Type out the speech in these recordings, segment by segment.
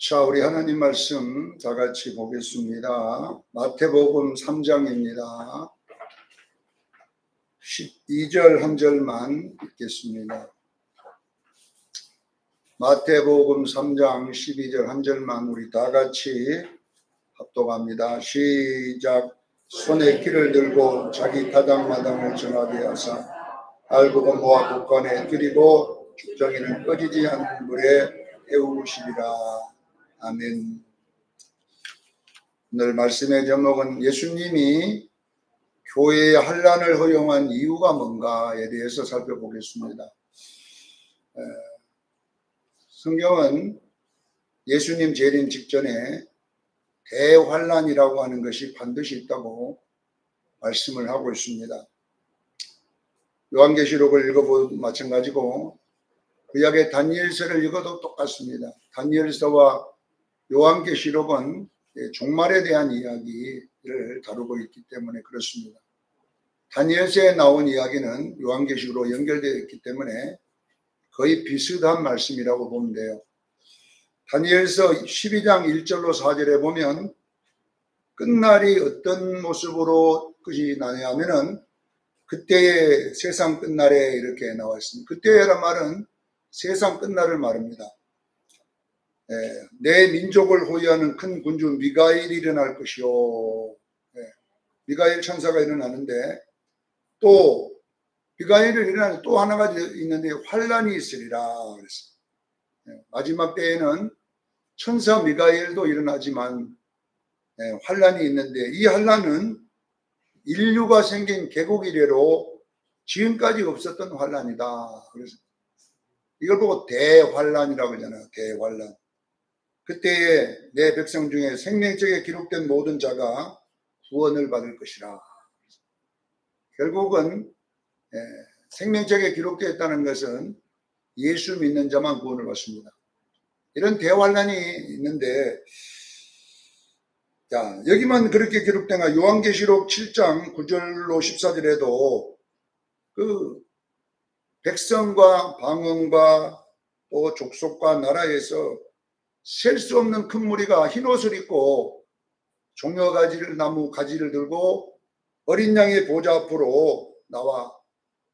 자, 우리 하나님 말씀 다 같이 보겠습니다. 마태복음 3장입니다. 12절 한 절만 읽겠습니다. 마태복음 3장 12절 한 절만 우리 다 같이 합독합니다. 시작. 손에 키를 들고 자기 타당마당을 정하게 하사 알고 모아 국간에 들이고 죽정이는 꺼지지 않는 물에 태우시리라. 아멘. 오늘 말씀의 제목은 예수님이 교회의 환난을 허용한 이유가 뭔가에 대해서 살펴보겠습니다. 성경은 예수님 재림 직전에 대환난이라고 하는 것이 반드시 있다고 말씀을 하고 있습니다. 요한계시록을 읽어보도 마찬가지고 구약의 다니엘서를 읽어도 똑같습니다. 다니엘서와 요한계시록은 종말에 대한 이야기를 다루고 있기 때문에 그렇습니다. 다니엘서에 나온 이야기는 요한계시록으로 연결되어 있기 때문에 거의 비슷한 말씀이라고 보면 돼요. 다니엘서 12장 1절로 4절에 보면 끝날이 어떤 모습으로 끝이 나냐면은 그때의 세상 끝날에 이렇게 나와 있습니다. 그때라는 말은 세상 끝날을 말합니다. 내 민족을 호위하는 큰 군주 미가엘이 일어날 것이요. 미가엘 천사가 일어나는데 또 미가엘이 일어나는 또 하나가 있는데 환란이 있으리라 그랬어요. 마지막 때에는 천사 미가엘도 일어나지만 환란이 있는데 이 환란은 인류가 생긴 개국 이래로 지금까지 없었던 환란이다. 그래서 이걸 보고 대환란이라고 하잖아요. 대환란. 그때에 내 백성 중에 생명책에 기록된 모든 자가 구원을 받을 것이라. 결국은 생명책에 기록되어 있다는 것은 예수 믿는 자만 구원을 받습니다. 이런 대환란이 있는데 자, 여기만 그렇게 기록된가 요한계시록 7장 9절로 14절에도 그 백성과 방언과 또 족속과 나라에서 셀 수 없는 큰 무리가 흰 옷을 입고 종려가지를 나무 가지를 들고 어린 양의 보좌 앞으로 나와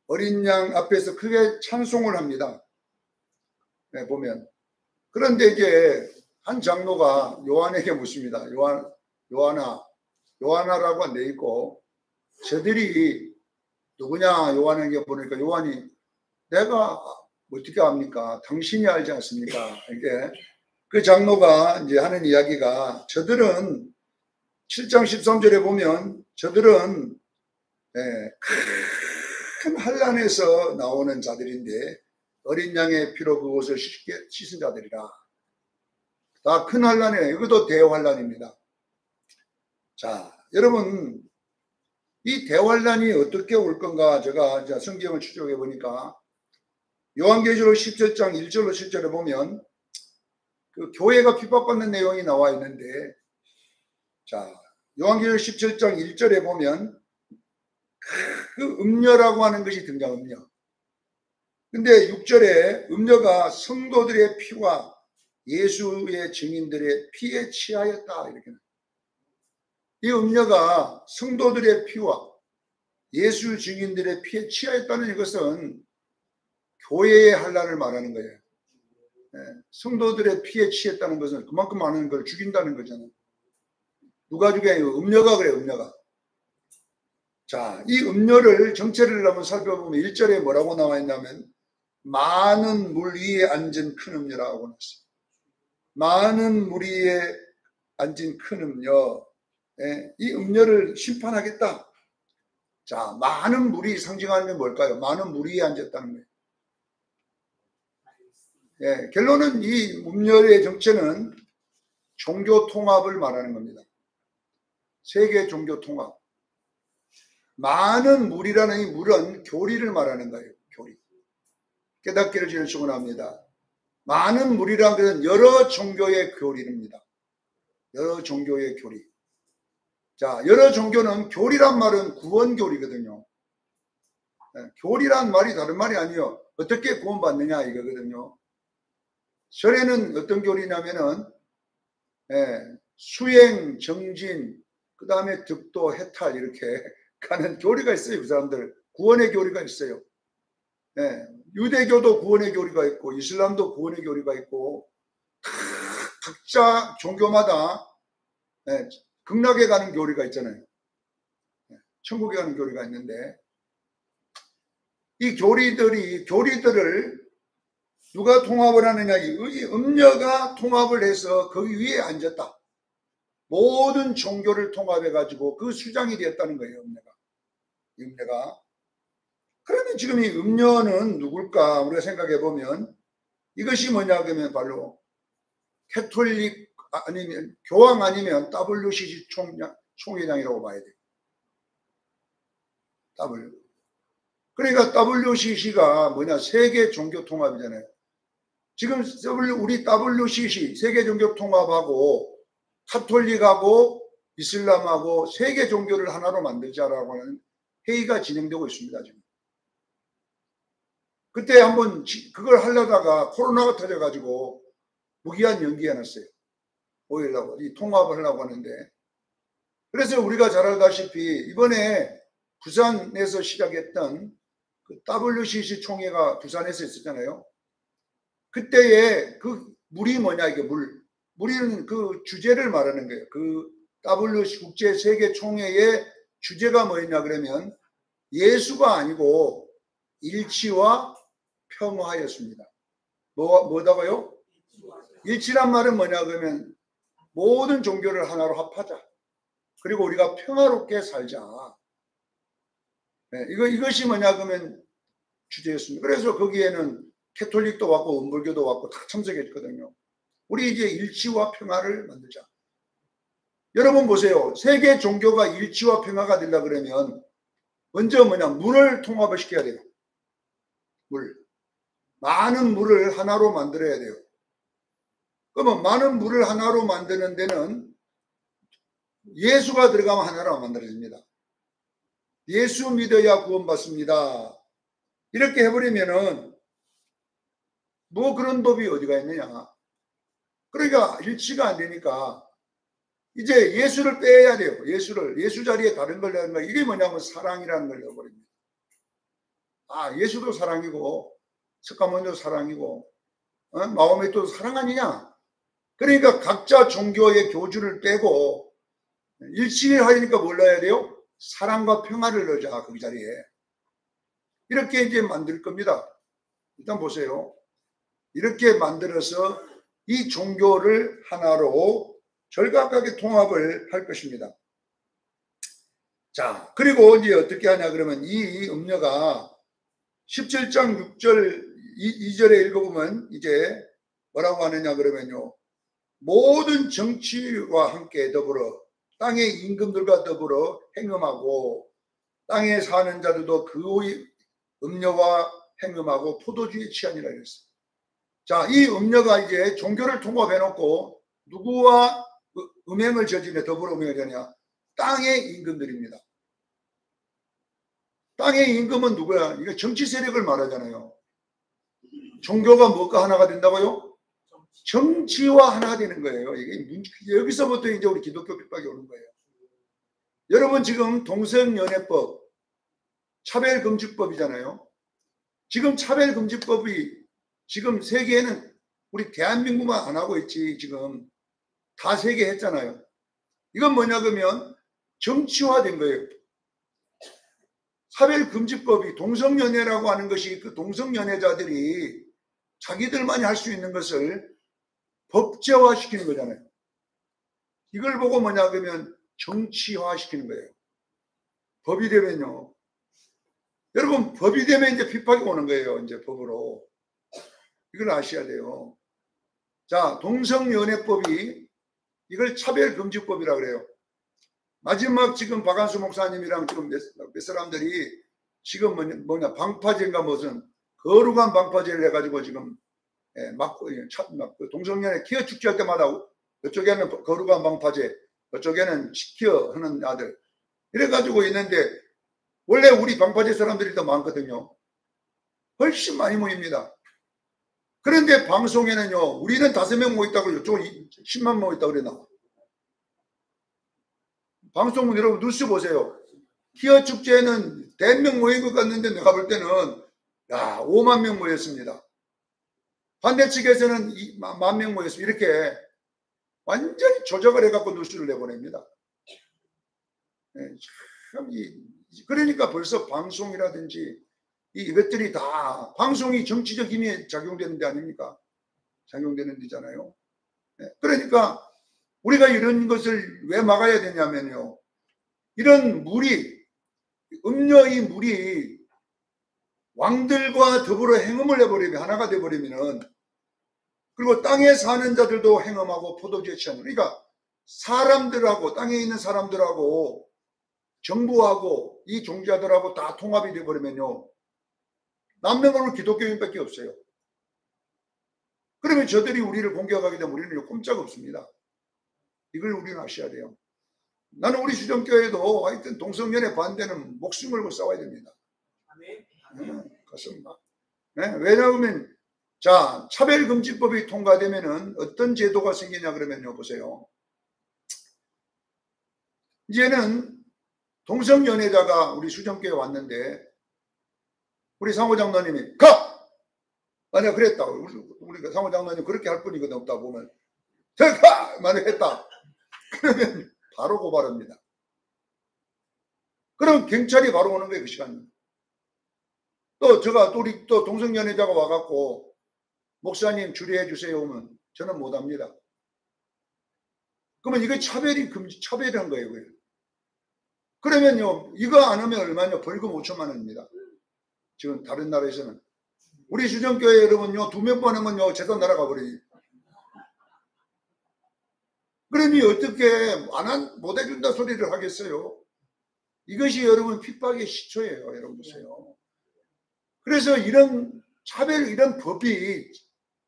어린 양 앞에서 크게 찬송을 합니다. 보면 그런데 이제 한 장로가 요한에게 묻습니다. 요한아라고 돼 있고 저들이 누구냐 요한에게 보니까 요한이 내가 어떻게 압니까? 당신이 알지 않습니까? 이게 그 장로가 이제 하는 이야기가 저들은 7장 13절에 보면 저들은 큰 환난에서 나오는 자들인데 어린 양의 피로 그 옷을 씻은 자들이라. 다 큰 환난이에요. 이것도 대환난입니다. 자, 여러분 이 대환난이 어떻게 올 건가 제가 성경을 추적해 보니까 요한계시록 17장 1절로 7절에 보면 그 교회가 핍박받는 내용이 나와 있는데 자 요한계시록 17장 1절에 보면 그 음녀라고 하는 것이 등장. 음녀. 근데 6절에 음녀가 성도들의 피와 예수의 증인들의 피에 취하였다 이렇게. 이 음녀가 성도들의 피와 예수 증인들의 피에 취하였다는 이것은 교회의 환난을 말하는 거예요. 성도들의 피에 취했다는 것은 그만큼 많은 걸 죽인다는 거잖아요. 누가 죽여요? 음녀가 그래요. 음녀가. 자, 이 음녀를 정체를 한번 살펴보면 1절에 뭐라고 나와 있냐면 많은 물 위에 앉은 큰 음녀라고 나왔어요. 많은 물 위에 앉은 큰 음녀. 이 음녀를 심판하겠다. 자, 많은 물이 상징하는 게 뭘까요? 많은 물 위에 앉았다는 거예요. 결론은 이 음녀의 정체는 종교 통합을 말하는 겁니다. 세계 종교 통합. 많은 물이라는 이 물은 교리를 말하는 거예요. 교리. 깨닫기를 주는 축원합니다. 많은 물이라는 것은 여러 종교의 교리입니다. 여러 종교의 교리. 자, 여러 종교는 교리란 말은 구원교리거든요. 교리란 말이 다른 말이 아니에요. 어떻게 구원받느냐 이거거든요. 절에는 어떤 교리냐면은 수행, 정진, 그 다음에 득도, 해탈 이렇게 가는 교리가 있어요. 그 사람들 구원의 교리가 있어요. 유대교도 구원의 교리가 있고 이슬람도 구원의 교리가 있고 각자 종교마다 극락에 가는 교리가 있잖아요. 천국에 가는 교리가 있는데 이 교리들을 누가 통합을 하느냐, 이 음녀가 통합을 해서 거기 위에 앉았다. 모든 종교를 통합해 가지고 그 수장이 되었다는 거예요. 음녀가. 그러면 지금 이 음녀는 누굴까 우리가 생각해 보면 이것이 뭐냐 그러면 바로 캐톨릭 아니면 교황 아니면 WCC 총회장이라고 봐야 돼요. 그러니까 WCC가 뭐냐, 세계 종교 통합이잖아요. 지금 우리 WCC 세계 종교 통합하고 카톨릭하고 이슬람하고 세계 종교를 하나로 만들자라고 하는 회의가 진행되고 있습니다. 지금. 그때 한번 그걸 하려다가 코로나가 터져가지고 무기한 연기해놨어요. 5일라고 이 통합을 하려고 하는데, 그래서 우리가 잘 알다시피 이번에 부산에서 시작했던 그 WCC 총회가 부산에서 있었잖아요. 그때의 그 물이 뭐냐, 이게 물이는 그 주제를 말하는 거예요. 그 WCC 국제 세계 총회의 주제가 뭐였냐 그러면 예수가 아니고 일치와 평화였습니다. 뭐다고요? 일치란 말은 뭐냐 그러면 모든 종교를 하나로 합하자. 그리고 우리가 평화롭게 살자. 이것이 뭐냐 그러면 주제였습니다. 그래서 거기에는 캐톨릭도 왔고 은불교도 왔고 다 참석했거든요. 우리 이제 일치와 평화를 만들자. 여러분 보세요. 세계 종교가 일치와 평화가 되려 그러면 먼저 뭐냐, 물을 통합을 시켜야 돼요. 많은 물을 하나로 만들어야 돼요. 그러면 많은 물을 하나로 만드는 데는 예수가 들어가면 하나로 만들어집니다. 예수 믿어야 구원받습니다. 이렇게 해버리면은 뭐 그런 법이 어디가 있느냐. 그러니까 일치가 안 되니까 이제 예수를 빼야 돼요. 예수 자리에 다른 걸 넣는 거. 이게 뭐냐면 사랑이라는 걸 넣어버립니다. 예수도 사랑이고 석가모니도 사랑이고 마호메도 사랑 아니냐. 그러니까 각자 종교의 교주를 빼고 일치하니까 뭘 넣어야 돼요? 사랑과 평화를 넣자. 그 자리에. 이렇게 이제 만들 겁니다. 일단 보세요. 이렇게 만들어서 이 종교를 하나로 절각하게 통합을 할 것입니다. 자, 그리고 이제 어떻게 하냐 그러면 이 음녀가 17장 6절 2절에 읽어보면 이제 뭐라고 하느냐 그러면요, 모든 정치와 함께 더불어 땅의 임금들과 더불어 행음하고 땅에 사는 자들도 그의 음녀와 행음하고 포도주에 취하니라 이랬어요. 자, 이 음녀가 이제 종교를 통합해 놓고 누구와 음행을 저지르며 더불어 음행을 하냐? 땅의 임금들입니다. 땅의 임금은 누구야? 이거 정치 세력을 말하잖아요. 종교가 뭐가 하나가 된다고요? 정치와 하나 되는 거예요. 이게 여기서부터 이제 우리 기독교 핍박이 오는 거예요. 여러분 지금 동성연애법, 차별금지법이잖아요. 지금 차별금지법이 지금 세계에는 우리 대한민국만 안 하고 있지 지금 다 세계 했잖아요. 이건 뭐냐 그러면 정치화된 거예요. 차별금지법이 동성연애라고 하는 것이 그 동성연애자들이 자기들만이 할 수 있는 것을 법제화시키는 거잖아요. 이걸 보고 뭐냐 그러면 정치화시키는 거예요. 법이 되면요. 여러분 법이 되면 이제 핍박이 오는 거예요. 이제 법으로. 이걸 아셔야 돼요. 자, 동성연애법이 이걸 차별금지법이라고 그래요. 마지막 지금 박한수 목사님이랑 지금 몇 사람들이 지금 뭐냐 방파제인가 무슨 거룩한 방파제를 해가지고 지금 동성연애 키어 축제할 때마다 이쪽에는 거룩한 방파제, 이쪽에는 키어 하는 아들 이래가지고 있는데 원래 우리 방파제 사람들이 더 많거든요. 훨씬 많이 모입니다. 그런데 방송에는요, 우리는 5명 모였다고 이쪽은 10만 명 있다 그랬나? 방송 여러분 뉴스 보세요. 기어 축제에는 100명 모인 것 같는데 내가 볼 때는 5만 명 모였습니다. 반대 측에서는 1만 명 모였습니다. 이렇게 완전히 조작을 해갖고 뉴스를 내보냅니다. 그러니까 벌써 방송이라든지 이것들이 다 방송이 정치적 힘이 작용되는 데 아닙니까? 작용되는 데잖아요. 그러니까 우리가 이런 것을 왜 막아야 되냐면요. 이런 음녀의 물이 왕들과 더불어 행음을 해버리면 하나가 돼버리면은 그리고 땅에 사는 자들도 행음하고 포도주에 취하는 그러니까 사람들하고 땅에 있는 사람들하고 정부하고 이 종자들하고 다 통합이 돼버리면요. 남는 건 기독교인밖에 없어요. 그러면 저들이 우리를 공격하게 되면 우리는 꼼짝 없습니다. 이걸 우리는 아셔야 돼요. 나는 우리 수정교회도 하여튼 동성연애 반대는 목숨 걸고 싸워야 됩니다. 그렇습니다. 왜냐하면 자 차별금지법이 통과되면은 어떤 제도가 생기냐 그러면요 보세요. 이제는 동성연애자가 우리 수정교회에 왔는데 우리 사모장로님이 가! 만약 그랬다. 우리 사모장로님 그렇게 할 뿐이거든 없다 보면 가! 만약 했다. 그러면 바로 고발합니다. 그럼 경찰이 바로 오는 거예요 그 시간에. 또 우리 동성연애자가 와갖고 목사님 주례해 주세요 오면 저는 못합니다. 그러면 이거 차별이란 거예요. 그러면요 이거 안 하면 얼마냐 벌금 5천만 원입니다. 지금 다른 나라에서는 우리 수정교회 여러분요 2명 하면요 재산 날아가 버려요. 그러니 어떻게 못 해준다 소리를 하겠어요. 이것이 여러분 핍박의 시초예요. 여러분 보세요. 그래서 이런 차별 이런 법이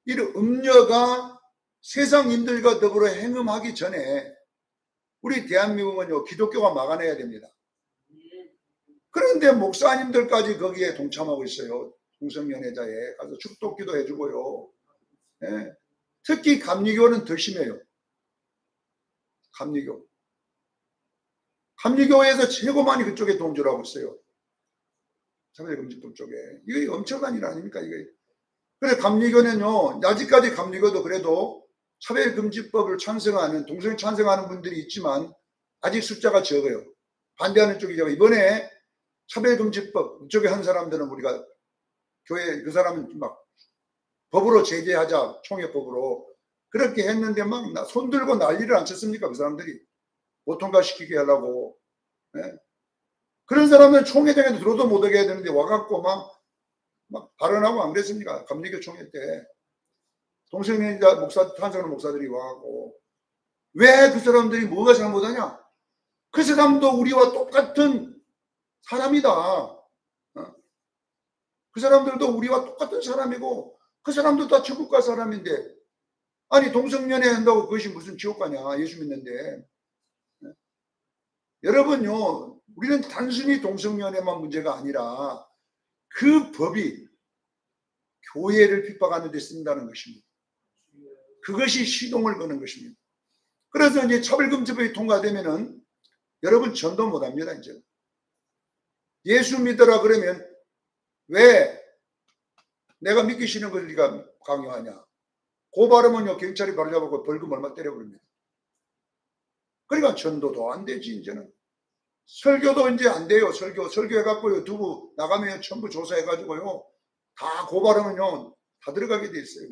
이런 음녀가 세상인들과 더불어 행음하기 전에 우리 대한민국은요 기독교가 막아내야 됩니다. 그런데 목사님들까지 거기에 동참하고 있어요. 동성연애자에 가서 축도기도 해주고요. 특히 감리교는 더 심해요. 감리교에서 최고 많이 그쪽에 동조를 하고 있어요. 차별금지법 쪽에. 이게 엄청난 일 아닙니까? 이게. 그래 감리교는요 아직까지 감리교도 그래도 차별금지법을 찬성하는 동성 찬성하는 분들이 있지만 아직 숫자가 적어요. 반대하는 쪽이 적어요. 이번에 차별금지법 이쪽에 한 사람들은 우리가 교회 그 사람은 막 법으로 제재하자 총회법으로 그렇게 했는데 막 손들고 난리를 안 쳤습니까? 그 사람들이 못 통과시키게 하려고. 그런 사람은 총회장에도 들어도 못하게 해야 되는데 와갖고 막 발언하고 안 그랬습니까? 감리교 총회 때 동성연애자 탄생하는 목사들이 와갖고 왜 그 사람들이 뭐가 잘못하냐? 그 사람도 우리와 똑같은 사람이다. 그 사람들도 우리와 똑같은 사람이고 그 사람도 다 천국 갈 사람인데 아니 동성연애 한다고 그것이 무슨 지옥 가냐 예수 믿는데. 여러분요 우리는 단순히 동성연애만 문제가 아니라 그 법이 교회를 핍박하는 데 쓴다는 것입니다. 그것이 시동을 거는 것입니다. 그래서 이제 차별금지법이 통과되면은 여러분 전도 못합니다. 이제 예수 믿어라 그러면 왜 내가 믿기 싫은 걸 네가 강요하냐? 고발하면요 경찰이 바로 잡아서 벌금 얼마 때려버립니다. 그러니까 전도도 안 되지 이제는. 설교도 이제 안 돼요. 설교해갖고요 두부 나가면 전부 조사해가지고요 다 고발하면요 다 들어가게 돼 있어요.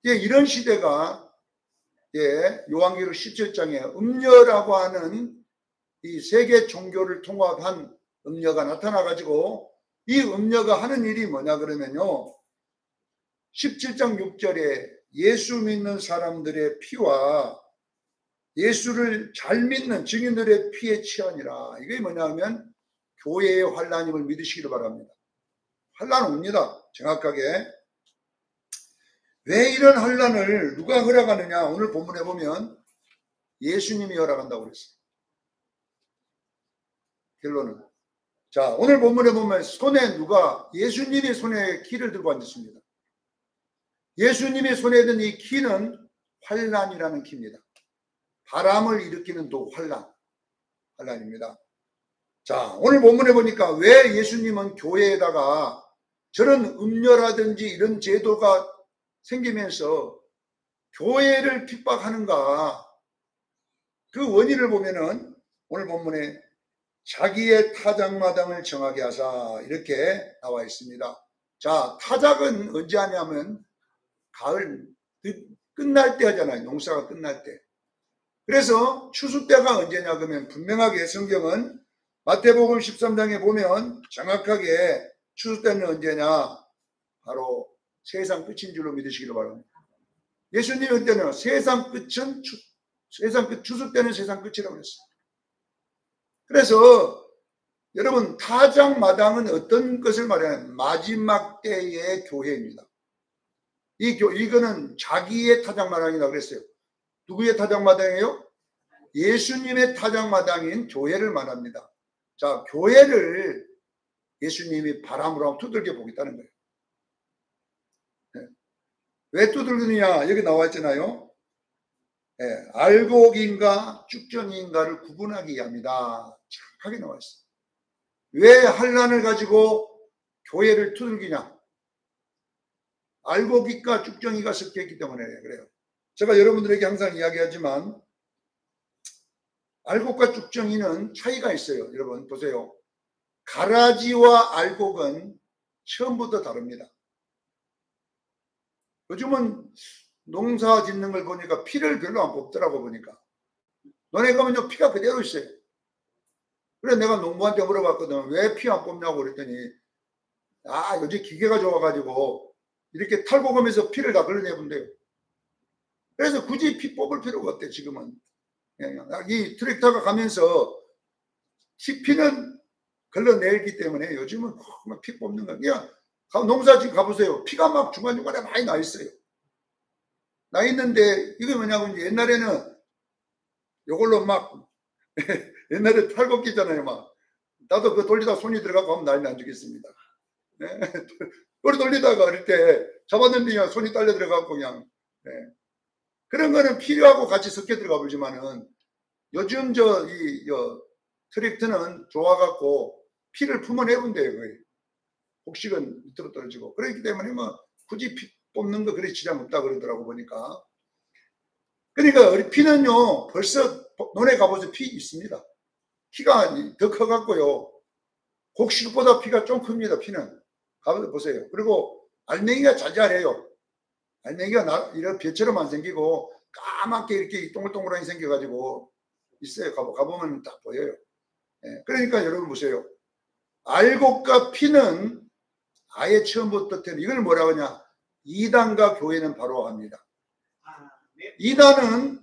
이런 시대가 요한계시록 17장에 음녀라고 하는 이 세계 종교를 통합한 음녀가 나타나가지고 이 음녀가 하는 일이 뭐냐 그러면요 17장 6절에 예수 믿는 사람들의 피와 예수를 잘 믿는 증인들의 피에 취하니라. 이게 뭐냐면 교회의 환난임을 믿으시기를 바랍니다. 환난 옵니다. 정확하게. 왜 이런 환난을 누가 허락하느냐? 오늘 본문에 보면 예수님이 허락한다고 그랬어요. 결론은. 자, 오늘 본문에 보면 손에 예수님이 손에 키를 들고 앉았습니다. 예수님의 손에 든 이 키는 환란이라는 키입니다. 바람을 일으키는 환란입니다. 자, 오늘 본문에 보니까 왜 예수님은 교회에다가 저런 음료라든지 이런 제도가 생기면서 교회를 핍박하는가? 그 원인을 보면은 오늘 본문에 자기의 타작마당을 정하게 하사 이렇게 나와 있습니다. 자, 타작은 언제 하냐면 가을 끝날 때 하잖아요. 농사가 끝날 때. 그래서 추수 때가 언제냐 그러면 분명하게 성경은 마태복음 13장에 보면 정확하게 추수 때는 언제냐? 바로 세상 끝인 줄로 믿으시기를 바랍니다. 예수님이 그때는 세상 끝은 추수 때는 세상 끝이라고 그랬어요. 그래서 여러분 타작마당은 어떤 것을 말하냐면 마지막 때의 교회입니다. 이거는 자기의 타작마당이라고 그랬어요. 누구의 타작마당이에요? 예수님의 타작마당인 교회를 말합니다. 자, 교회를 예수님이 바람으로 한번 두들겨 보겠다는 거예요. 네. 왜 두들기느냐? 여기 나와 있잖아요. 네. 알곡인가 쭉정이인가를 구분하기 위함이다. 정확하게 나와 있어요. 왜 환란을 가지고 교회를 두들기냐? 알곡이가 쭉정이가 섞여있기 때문에 그래요. 제가 여러분들에게 항상 이야기하지만 알곡과 쭉정이는 차이가 있어요. 여러분 보세요. 가라지와 알곡은 처음부터 다릅니다. 요즘은 농사 짓는 걸 보니까 피를 별로 안 뽑더라고 보니까. 너네 가면요 피가 그대로 있어요. 그래서 내가 농부한테 물어봤거든. 왜 피 안 뽑냐고 그랬더니 요즘 기계가 좋아가지고 이렇게 탈곡하면서 피를 다 걸러내본대요. 그래서 굳이 피 뽑을 필요가 없대 지금은. 이 트랙터가 가면서 피는 걸러내기 때문에 요즘은 피 뽑는 거 그냥 농사집 가보세요. 피가 막 중간중간에 많이 나 있어요. 나 있는데 이게 뭐냐면 옛날에는 요걸로 막 옛날에 탈곡기잖아요. 막 나도 그거 돌리다 손이 들어가고 하면 난리 안 주겠습니다. 네. 그걸 돌리다가 어릴 때 잡았는데 그냥 손이 딸려 들어가고 그냥 네. 그런 거는 필요하고 같이 섞여 들어가 보지만은 요즘 트랙터는 좋아갖고 피를 품어내본대요. 거의. 곡식은 밑으로 떨어지고 그렇기 때문에 뭐 굳이 피 뽑는 거 그리 지장 없다 그러더라고 보니까. 그러니까 피는요 벌써 논에 가보세요. 피 있습니다. 피가 더 커갖고요 곡식보다 피가 좀 큽니다. 피는 가보세요. 그리고 알맹이가 자잘해요. 알맹이가 이런 벼처럼 안 생기고 까맣게 이렇게 동글동글하게 생겨가지고 있어요. 가보면 딱 보여요. 예, 그러니까 여러분 보세요. 알곡과 피는 아예 처음부터 이걸 뭐라고 하냐? 이단과 교회는 바로 합니다. 이단은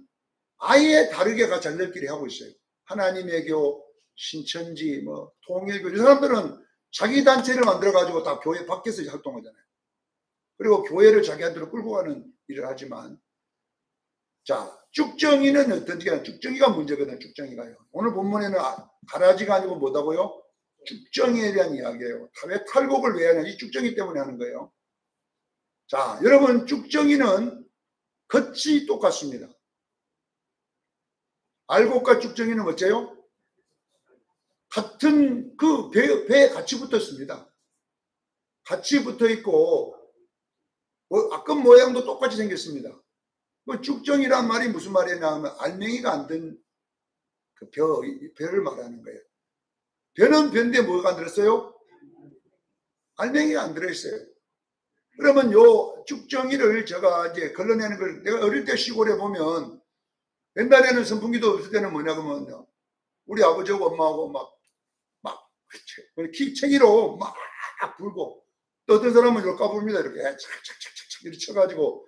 아예 다르게 자기들끼리 하고 있어요. 하나님의 교, 신천지, 통일교 이 사람들은 자기 단체를 만들어가지고 다 교회 밖에서 활동하잖아요. 그리고 교회를 자기한테로 끌고 가는 일을 하지만 자, 쭉정이는 어떤지 쭉정이가 문제거든. 쭉정이가요. 오늘 본문에는 가라지가 아니고 뭐다고요? 쭉정이에 대한 이야기예요. 왜 탈곡을 왜 하냐? 이 쭉정이 때문에 하는 거예요. 자, 여러분 쭉정이는 겉이 똑같습니다. 알곡과 쭉정이는 어째요? 같은 그 배에 같이 붙었습니다. 같이 붙어 있고 앞끝 모양도 똑같이 생겼습니다. 쭉정이란 말이 무슨 말이냐 하면 알맹이가 안 든 그 벼를 말하는 거예요. 벼는 벼인데 뭐가 안 들었어요? 알맹이가 안 들어있어요. 그러면 요 쭉정이를 제가 이제 걸러내는 걸 내가 어릴 때 시골에 보면 옛날에는 선풍기도 없을 때는 뭐냐 그러면 우리 아버지하고 엄마하고 막 챙이로 막 불고 또 어떤 사람은 이렇게 까봅니다. 이렇게 착착착착 이렇게 쳐가지고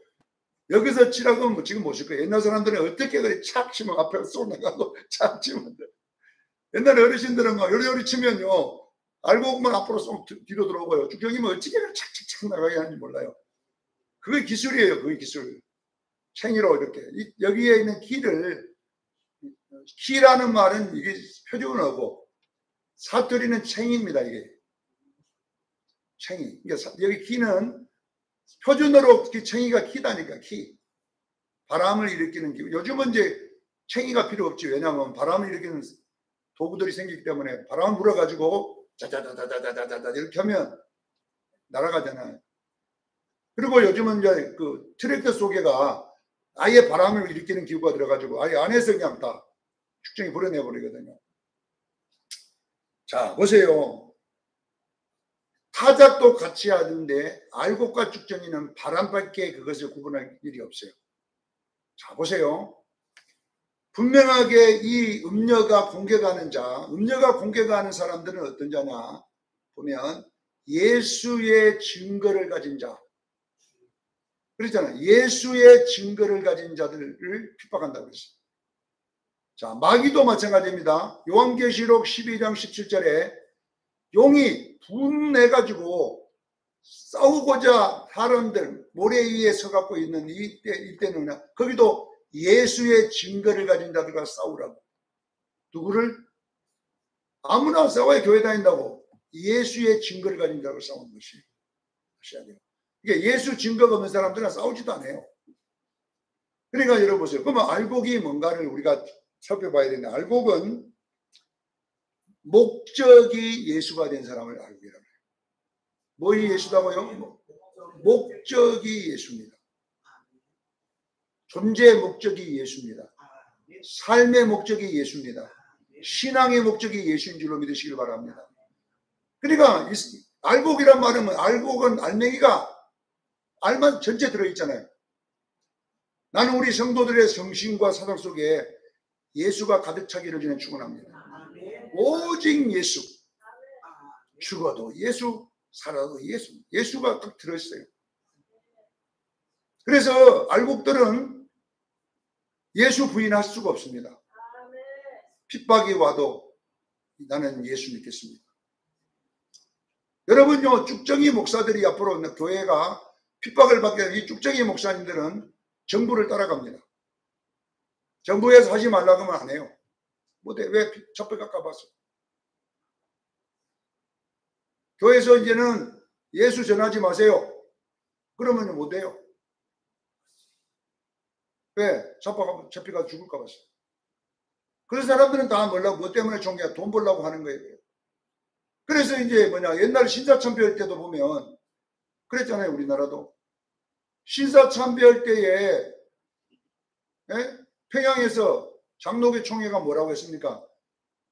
여기서 치라고 하면 지금 못 칠 거예요. 옛날 사람들은 어떻게 그래 착 치면 앞에 쏘나가고 착 치면 돼. 옛날에 어르신들은 막 요리요리 치면요. 알고 보면 앞으로 쏙 뒤로 들어오고요. 쭉정이면 어떻게 착착착 나가게 하는지 몰라요. 그게 기술이에요. 그게 기술. 챙이로 이렇게. 여기에 있는 키라는 말은 이게 표준어고 사투리는 챙입니다. 이게. 챙이. 그러니까 여기 키는 표준어로 챙이가 키다니까, 키. 바람을 일으키는 기구. 요즘은 이제 챙이가 필요 없지. 왜냐하면 바람을 일으키는 도구들이 생기기 때문에 바람을 불어가지고 자자자자자자자자 이렇게 하면 날아가잖아요. 그리고 요즘은 이제 그 트랙터 속에가 아예 바람을 일으키는 기구가 들어가지고 아예 안에서 그냥 다 축전이 불어내 버리거든요. 자, 보세요. 타작도 같이 하는데 알곡과 죽전이는 바람밖에 그것을 구분할 일이 없어요. 자, 보세요. 분명하게 이 음녀가 공개가는 자, 음녀가 공개가는 사람들은 어떤 자냐 보면 예수의 증거를 가진 자, 그렇잖아요. 예수의 증거를 가진 자들을 핍박한다고 그랬어요. 자, 마귀도 마찬가지입니다. 요한계시록 12장 17절에 용이 분해가지고 싸우고자 사람들 모래 위에 서갖고 있는 이때는 거기도 예수의 증거를 가진 자들과 싸우라고. 누구를? 아무나 싸워야 교회 다닌다고. 예수의 증거를 가진 자들과 싸우는 것이 하셔야 돼요. 이게 예수 증거가 없는 사람들은 싸우지도 않아요. 그러니까 여러분 보세요. 그러면 알곡이 뭔가를 우리가 살펴봐야 되는데, 알곡은 목적이 예수가 된 사람을 알곡이라고 해요. 뭐이 예수다고요? 목적이 예수입니다. 존재의 목적이 예수입니다. 삶의 목적이 예수입니다. 신앙의 목적이 예수인 줄로 믿으시길 바랍니다. 그러니까 알곡이란 말은 알곡은 알맹이가 알만 전체 들어있잖아요. 나는 우리 성도들의 성신과 사상 속에 예수가 가득 차기를 전해 축원합니다. 오직 예수. 죽어도 예수, 살아도 예수. 예수가 딱 들어있어요. 그래서 알곡들은 예수 부인할 수가 없습니다. 핍박이 와도 나는 예수 믿겠습니다. 여러분요, 쭉정이 목사들이 앞으로 교회가 핍박을 받게 되는 이 쭉정이 목사님들은 정부를 따라갑니다. 정부에서 하지 말라고 하면 안 해요. 왜 첩배 깎아봤어? 교회에서 이제는 예수 전하지 마세요. 그러면 못 해요. 왜? 잡혀가 죽을까 봤어. 그런 사람들은 다 뭐 때문에 종교야? 돈 벌려고 하는 거예요. 그래서 이제 옛날 신사참배할 때도 보면 그랬잖아요. 우리나라도. 신사참배할 때에 평양에서 장로교 총회가 뭐라고 했습니까?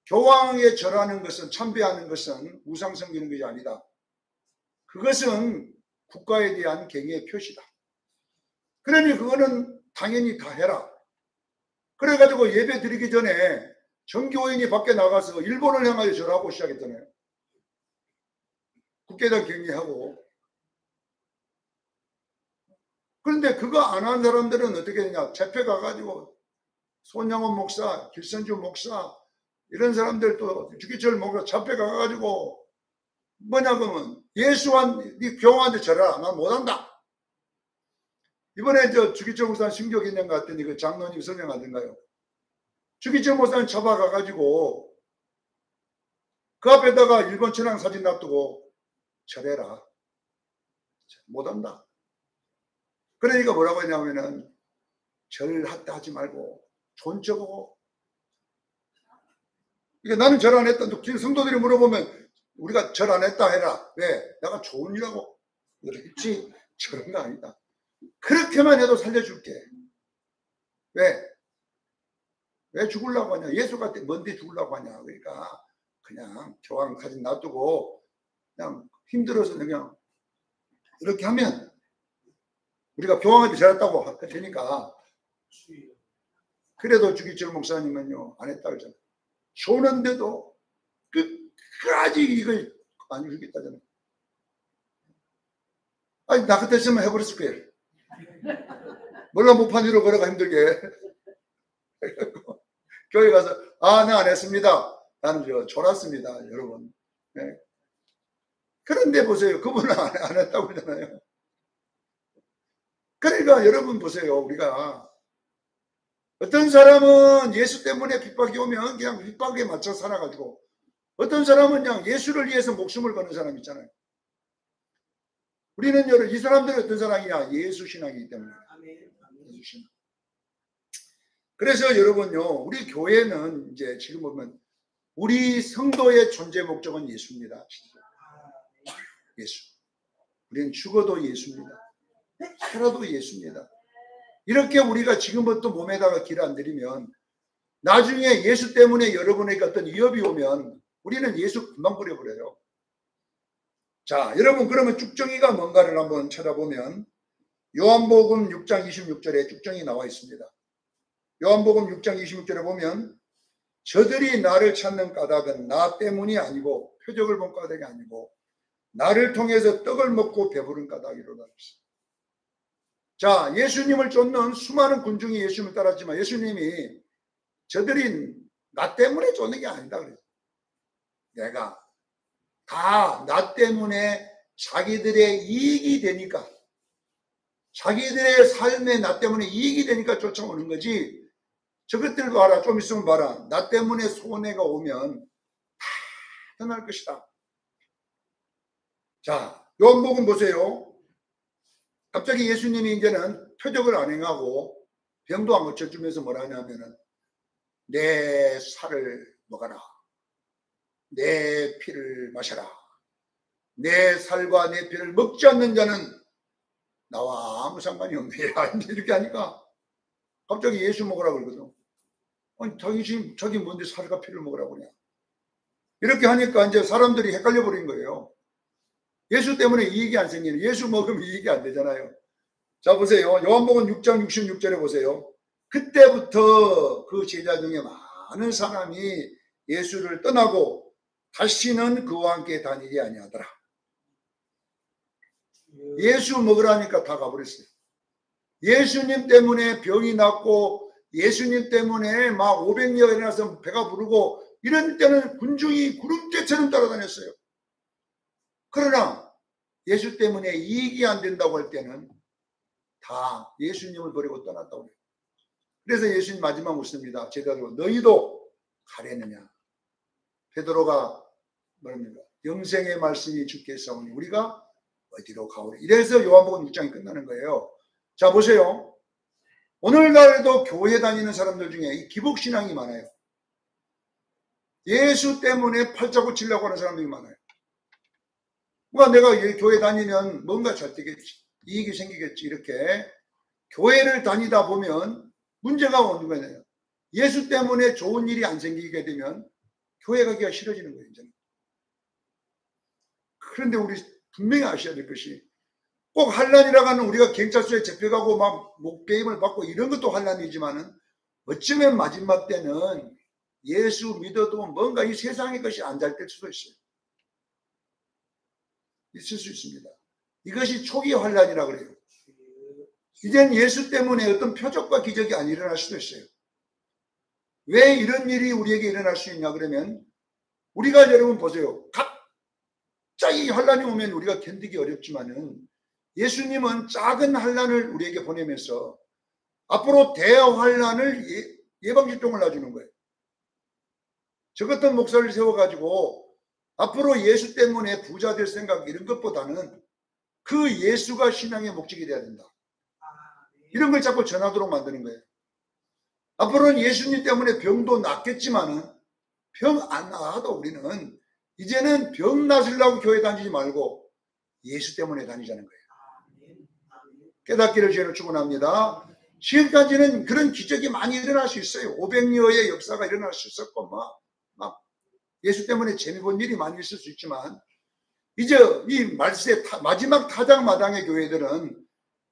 교황에 절하는 것은, 참배하는 것은 우상 섬기는 것이 아니다. 그것은 국가에 대한 경의의 표시다. 그러니 그거는 당연히 다 해라. 그래가지고 예배 드리기 전에 정교인이 밖에 나가서 일본을 향하여 절하고 시작했잖아요. 국가에 대한 경의하고. 그런데 그거 안 한 사람들은 어떻게 되냐? 재패 가가지고 손양원 목사, 길선주 목사 이런 사람들 또 주기철 목사 잡혀 가가지고 뭐냐 그러면 예수한 네 교황한테 절하라. 난 못한다. 이번에 주기철 목사는 신교 기념 갔더니 그 장로님 설명하던가요? 주기철 목사는 잡아가가지고 그 앞에다가 일본 천황 사진 놔두고 절해라. 못한다. 그러니까 뭐라고 했냐면은 절했다 하지 말고 존적하고. 그러니까 나는 절 안 했다. 성도들이 물어보면 우리가 절 안 했다 해라. 왜? 내가 좋은 일하고 그렇지. 저런 거 아니다. 그렇게만 해도 살려줄게. 왜? 왜 죽으려고 하냐? 예수가 뭔데 죽으려고 하냐? 그러니까 그냥 교황 사진 놔두고 그냥 힘들어서 그냥 이렇게 하면 우리가 교황한테 잘했다고 할 테니까. 그래도 주기철 목사님은요 안 했다 그러잖아요. 좋은데도 끝까지 이걸 안 주겠다잖아요. 아니 나 같았으면 해버렸을 거예요. 몰라 못판 위로 걸어가 힘들게. 교회 가서 나 안 했습니다. 나는 졸았습니다 여러분. 네. 그런데 보세요. 그분은 안 했다고 그러잖아요. 그러니까 여러분 보세요. 우리가 어떤 사람은 예수 때문에 핍박이 오면 그냥 핍박에 맞춰 살아가지고, 어떤 사람은 그냥 예수를 위해서 목숨을 거는 사람 있잖아요. 우리는 이 사람들은 어떤 사람이냐? 예수 신앙이기 때문에. 예수 신앙. 그래서 여러분요, 우리 교회는 이제 지금 보면 우리 성도의 존재 목적은 예수입니다. 예수. 우리는 죽어도 예수입니다. 살아도 예수입니다. 이렇게 우리가 지금부터 몸에다가 길 안 들이면 나중에 예수 때문에 여러분에게 어떤 위협이 오면 우리는 예수 금방 버려버려요. 자, 여러분 그러면 쭉정이가 뭔가를 한번 찾아보면 요한복음 6장 26절에 쭉정이 나와 있습니다. 요한복음 6장 26절에 보면 저들이 나를 찾는 까닭은 나 때문이 아니고 표적을 본 까닭이 아니고 나를 통해서 떡을 먹고 배부른 까닭이로다. 자, 예수님을 쫓는 수많은 군중이 예수님을 따랐지만 예수님이 저들이 나 때문에 쫓는 게 아니다 그래요. 내가 다 나 때문에 자기들의 이익이 되니까, 자기들의 삶에 나 때문에 이익이 되니까 쫓아오는 거지. 저것들 봐라, 좀 있으면 봐라, 나 때문에 손해가 오면 다 떠날 것이다. 자, 요한복음 보세요. 갑자기 예수님이 이제는 표적을 안 행하고 병도 안 고쳐주면서 뭐라 하냐면은 내 살을 먹어라, 내 피를 마셔라, 내 살과 내 피를 먹지 않는 자는 나와 아무 상관이 없네요. 이렇게 하니까 갑자기 예수 먹으라고 그러거든. 아니, 당신 자기 뭔데 살과 피를 먹으라고 그러냐. 이렇게 하니까 이제 사람들이 헷갈려 버린 거예요. 예수 때문에 이익이 안 생기는, 예수 먹으면 이익이 안 되잖아요. 자, 보세요. 요한복음 6장 66절에 보세요. 그때부터 그 제자 중에 많은 사람이 예수를 떠나고 다시는 그와 함께 다니지 아니하더라. 예수 먹으라니까 다 가버렸어요. 예수님 때문에 병이 낫고 예수님 때문에 막 500여가 일어나서 배가 부르고 이런 때는 군중이 구름대처럼 따라다녔어요. 그러나 예수 때문에 이익이 안 된다고 할 때는 다 예수님을 버리고 떠났다고 해요. 그래서 예수님 마지막 묻습니다. 제자들로 너희도 가려느냐. 베드로가 말합니다. 영생의 말씀이 주께 있사오니 우리가 어디로 가오리. 이래서 요한복음 6장이 끝나는 거예요. 자, 보세요. 오늘날에도 교회 다니는 사람들 중에 이 기복신앙이 많아요. 예수 때문에 팔자고 치려고 하는 사람들이 많아요. 뭔가 내가 교회 다니면 뭔가 잘 되겠지, 이익이 생기겠지, 이렇게 교회를 다니다 보면 문제가 오는 거예요. 예수 때문에 좋은 일이 안 생기게 되면 교회 가기가 싫어지는 거예요. 이제는. 그런데 우리 분명히 아셔야 될 것이, 꼭 환난이라고 하는 우리가 경찰서에 잡혀가고 막 목배임을 받고 이런 것도 환난이지만은 어쩌면 마지막 때는 예수 믿어도 뭔가 이 세상의 것이 안 잘 될 수도 있어요. 있을 수 있습니다. 이것이 초기 환난이라고 그래요. 이젠 예수 때문에 어떤 표적과 기적이 안 일어날 수도 있어요. 왜 이런 일이 우리에게 일어날 수 있냐 그러면, 우리가 여러분 보세요. 갑자기 환난이 오면 우리가 견디기 어렵지만은 예수님은 작은 환난을 우리에게 보내면서 앞으로 대환난을 예방접종을 놔주는 거예요. 저 같은 목사를 세워가지고 앞으로 예수 때문에 부자 될 생각 이런 것보다는 그 예수가 신앙의 목적이 돼야 된다. 이런 걸 자꾸 전하도록 만드는 거예요. 앞으로는 예수님 때문에 병도 낫겠지만은 병 안 나아도 우리는 이제는 병 나으려고 교회 다니지 말고 예수 때문에 다니자는 거예요. 깨닫기를 주로 축원합니다. 지금까지는 그런 기적이 많이 일어날 수 있어요. 500여의 역사가 일어날 수 있었고 막 예수 때문에 재미 본 일이 많이 있을 수 있지만, 이제 이 말세 마지막 타작마당의 교회들은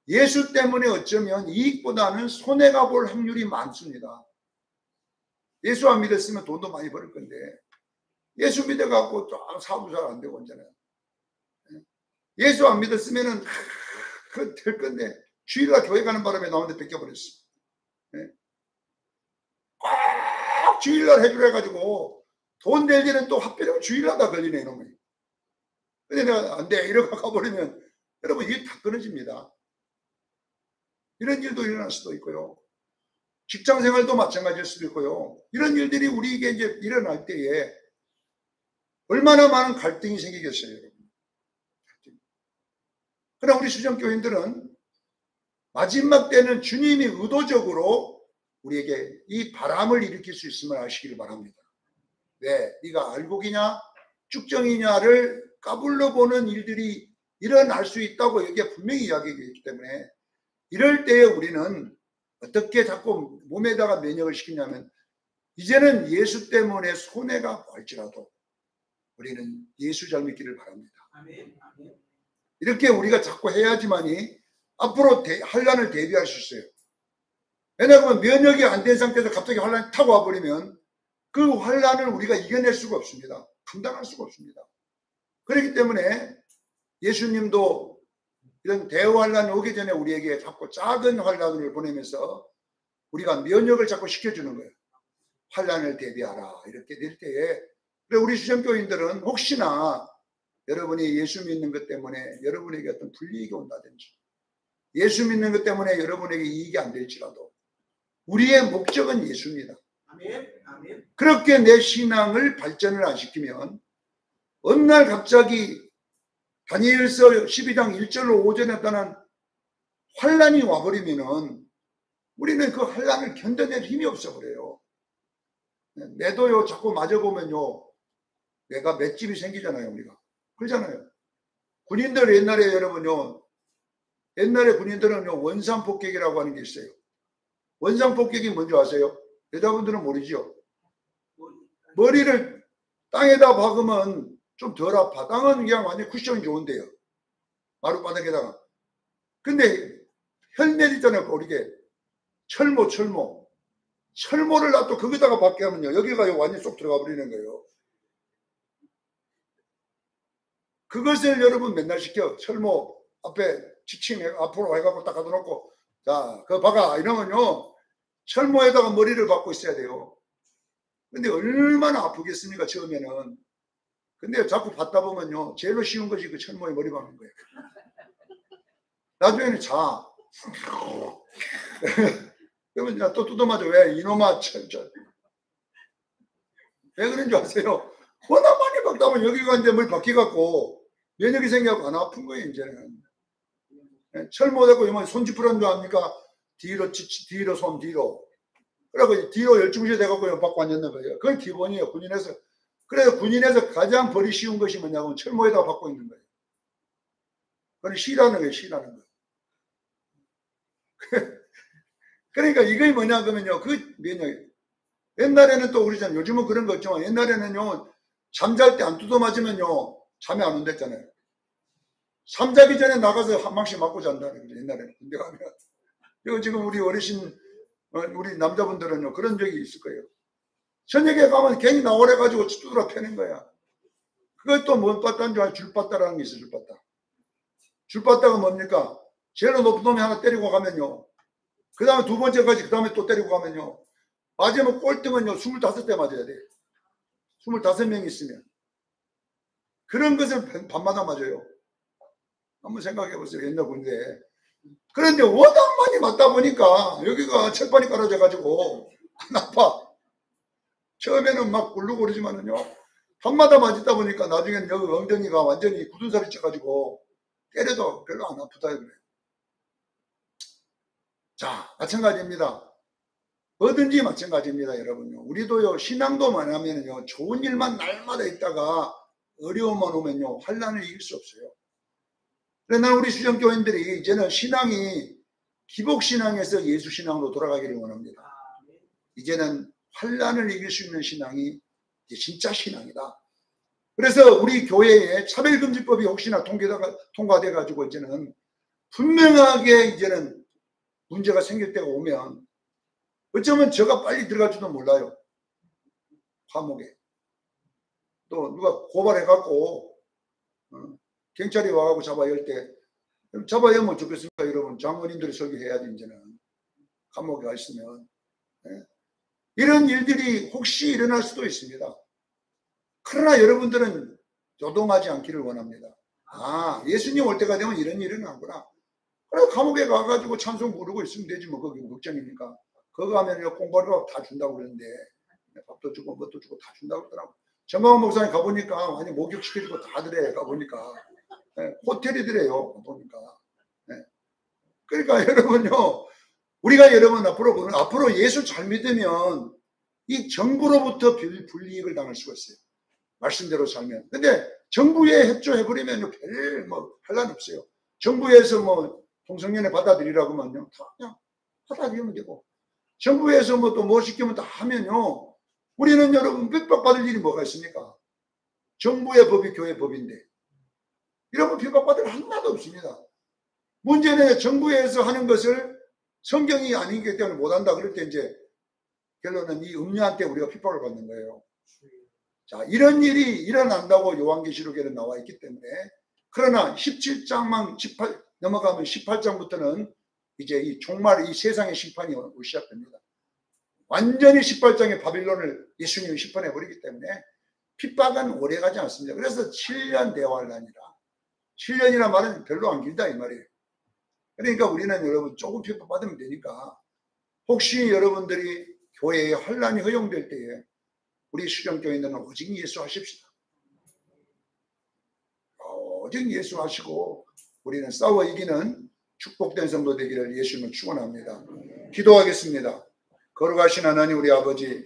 예수 때문에 어쩌면 이익보다는 손해가 볼 확률이 많습니다. 예수 안 믿었으면 돈도 많이 벌을 건데 예수 믿어갖고 좀 사업도 잘 안 되고 언제나. 예수 안 믿었으면은 그 될 건데 주일날 교회 가는 바람에 나오는데 뺏겨버렸어. 꼭 주일날 해주라 해가지고 돈 낼 일은 또 하필이면 주일날 다 걸리네 이놈이. 근데 내가 안 돼 이러고 가버리면 여러분 일 다 끊어집니다. 이런 일도 일어날 수도 있고요. 직장생활도 마찬가지일 수도 있고요. 이런 일들이 우리에게 이제 일어날 때에 얼마나 많은 갈등이 생기겠어요, 여러분. 그러나 우리 수정교인들은 마지막 때는 주님이 의도적으로 우리에게 이 바람을 일으킬 수 있음을 아시기를 바랍니다. 왜? 네가 알곡이냐 쭉정이냐를 까불러 보는 일들이 일어날 수 있다고 여기에 분명히 이야기하고 있기 때문에 이럴 때에 우리는 어떻게 자꾸 몸에다가 면역을 시키냐면 이제는 예수 때문에 손해가 볼지라도 우리는 예수 잘 믿기를 바랍니다. 아멘. 아멘. 이렇게 우리가 자꾸 해야지만이 앞으로 환란을 대비할 수 있어요. 왜냐하면 면역이 안 된 상태에서 갑자기 환란이 타고 와버리면 그 환란을 우리가 이겨낼 수가 없습니다. 감당할 수가 없습니다. 그렇기 때문에 예수님도 이런 대환란이 오기 전에 우리에게 자꾸 작은 환란을 보내면서 우리가 면역을 자꾸 시켜주는 거예요. 환란을 대비하라 이렇게 될 때에 우리 수정교인들은 혹시나 여러분이 예수 믿는 것 때문에 여러분에게 어떤 불이익이 온다든지 예수 믿는 것 때문에 여러분에게 이익이 안 될지라도 우리의 목적은 예수입니다. 아멘. 아멘. 그렇게 내 신앙을 발전을 안 시키면 어느 날 갑자기 다니엘서 12장 1절로 5절에 따른 환란이 와버리면은 우리는 그 환란을 견뎌낼 힘이 없어버려요. 매도요 자꾸 맞아보면요 내가 맷집이 생기잖아요. 우리가 그러잖아요. 군인들 옛날에 여러분요 옛날에 군인들은요 원상폭격이라고 하는 게 있어요. 원상폭격이 뭔지 아세요? 여자분들은 모르죠. 머리를 땅에다 박으면 좀 덜 아파. 땅은 그냥 완전 쿠션이 좋은데요. 마룻바닥에다가. 근데 헬멧 있잖아요. 이렇게 철모를 놔도 거기다가 박게 하면요 여기가 완전 쏙 들어가 버리는 거예요. 그것을 여러분 맨날 시켜. 철모 앞에 지침 앞으로 해갖고 딱 가둬놓고 자 그거 박아 이러면요 철모에다가 머리를 박고 있어야 돼요. 근데 얼마나 아프겠습니까 처음에는. 근데 자꾸 받다 보면요 제일 쉬운 것이 그 철모에 머리 박는 거예요. 나중에는 자 그러면 또 뜯어맞아. 왜? 이놈아 왜 그런 줄 아세요? 워낙 많이 박다 보면 여기가 이제 뭘 박혀갖고 면역이 생겨갖고 안 아픈 거예요 이제는. 철모되고 이만 손짓풀한 줄 압니까? 뒤로 손 뒤로. 그래갖고 뒤로 열중시 돼갖고 받고 앉았는 거예요. 그건 기본이에요 군인에서. 그래서 군인에서 가장 벌이 쉬운 것이 뭐냐면 철모에다가 받고 있는 거예요. 그건 쉬라는 거예요. 쉬라는 거. 그러니까 이게 뭐냐 그러면요 그 면역. 옛날에는 또 우리잖아요. 요즘은 그런 거 없지만 옛날에는요 잠잘 때 안 뜯어 맞으면요 잠이 안 온댔잖아요. 잠자기 전에 나가서 한 방씩 맞고 잔다는 거죠. 옛날에는 군대 가면. 이거 지금 우리 어르신 우리 남자분들은요 그런 적이 있을 거예요. 저녁에 가면 괜히 나오래 가지고 두드러 패는 거야. 그것도 뭔 빠따인 줄 알아? 줄빠따라는 게 있어. 줄빠따가 뭡니까? 제일 높은 놈이 하나 때리고 가면요 그 다음에 두 번째까지 그 다음에 또 때리고 가면요 맞으면 꼴등은요 25대 맞아야 돼. 25명 있으면. 그런 것을 밤마다 맞아요. 한번 생각해 보세요. 옛날 군대. 그런데 워낙 많이 맞다 보니까 여기가 철판이 깔아져 가지고 안 아파. 처음에는 막 굴르고 그러지만은요 밤마다 맞았다 보니까 나중에는 여기 엉덩이가 완전히 굳은 살이 쪄가지고 때려도 별로 안 아프다 그래요. 자 마찬가지입니다. 뭐든지 마찬가지입니다. 여러분요. 우리도요 신앙도 말하면요 좋은 일만 날마다 있다가 어려움만 오면요 환란을 이길 수 없어요. 그러나 우리 수정교인들이 이제는 신앙이 기복신앙에서 예수신앙으로 돌아가기를 원합니다. 이제는 환란을 이길 수 있는 신앙이 이제 진짜 신앙이다. 그래서 우리 교회에 차별금지법이 혹시나 통과돼 가지고 이제는 분명하게 이제는 문제가 생길 때가 오면 어쩌면 저가 빨리 들어갈지도 몰라요. 감옥에. 또 누가 고발해갖고 경찰이 와가지고 잡아야 할 때 잡아야 뭐 좋겠습니까 여러분. 장모님들이 설교해야지 이제는. 감옥에 가 있으면. 이런 일들이 혹시 일어날 수도 있습니다. 그러나 여러분들은 요동하지 않기를 원합니다. 아 예수님 올 때가 되면 이런 일은 안구나. 그래 감옥에 가가지고 찬송 부르고 있으면 되지 뭐 거기 걱정이니까. 거기 가면 공부하러 다 준다고 그러는데 밥도 주고 뭣도 주고 다 준다고 그러더라고. 정광훈 목사님 가보니까 완전 목욕시켜주고 다들 해 가보니까. 호텔이더래요. 보니까. 그러니까 여러분요, 우리가 여러분 앞으로 예수 잘 믿으면 이 정부로부터 불이익을 당할 수가 있어요. 말씀대로 살면. 근데 정부에 협조해버리면 별 환란 없어요. 정부에서 동성연애 받아들이라고 하면요, 다 그냥 받아들이면 되고, 정부에서 또 시키면 다 하면요, 우리는 여러분 핍박받을 일이 뭐가 있습니까? 정부의 법이 교회 법인데 이런 거 핍박받을 하나도 없습니다. 문제는 정부에서 하는 것을 성경이 아니기 때문에 못한다 그럴 때 이제 결론은 이 음녀한테 우리가 핍박을 받는 거예요. 자, 이런 일이 일어난다고 요한계시록에는 나와 있기 때문에, 그러나 17장만 넘어가면 18장부터는 이제 이 종말, 이 세상의 심판이 오기 시작됩니다. 완전히 18장의 바빌론을 예수님이 심판해 버리기 때문에 핍박은 오래 가지 않습니다. 그래서 7년 대환란이라. 7년이라 말은 별로 안 길다 이 말이에요. 그러니까 우리는 여러분 조금 핍박 받으면 되니까, 혹시 여러분들이 교회에 환란이 허용될 때에 우리 수령교인들은 오직 예수 하십시다. 오직 예수 하시고 우리는 싸워 이기는 축복된 성도 되기를 예수님을 축원합니다. 기도하겠습니다. 거룩하신 하나님 우리 아버지,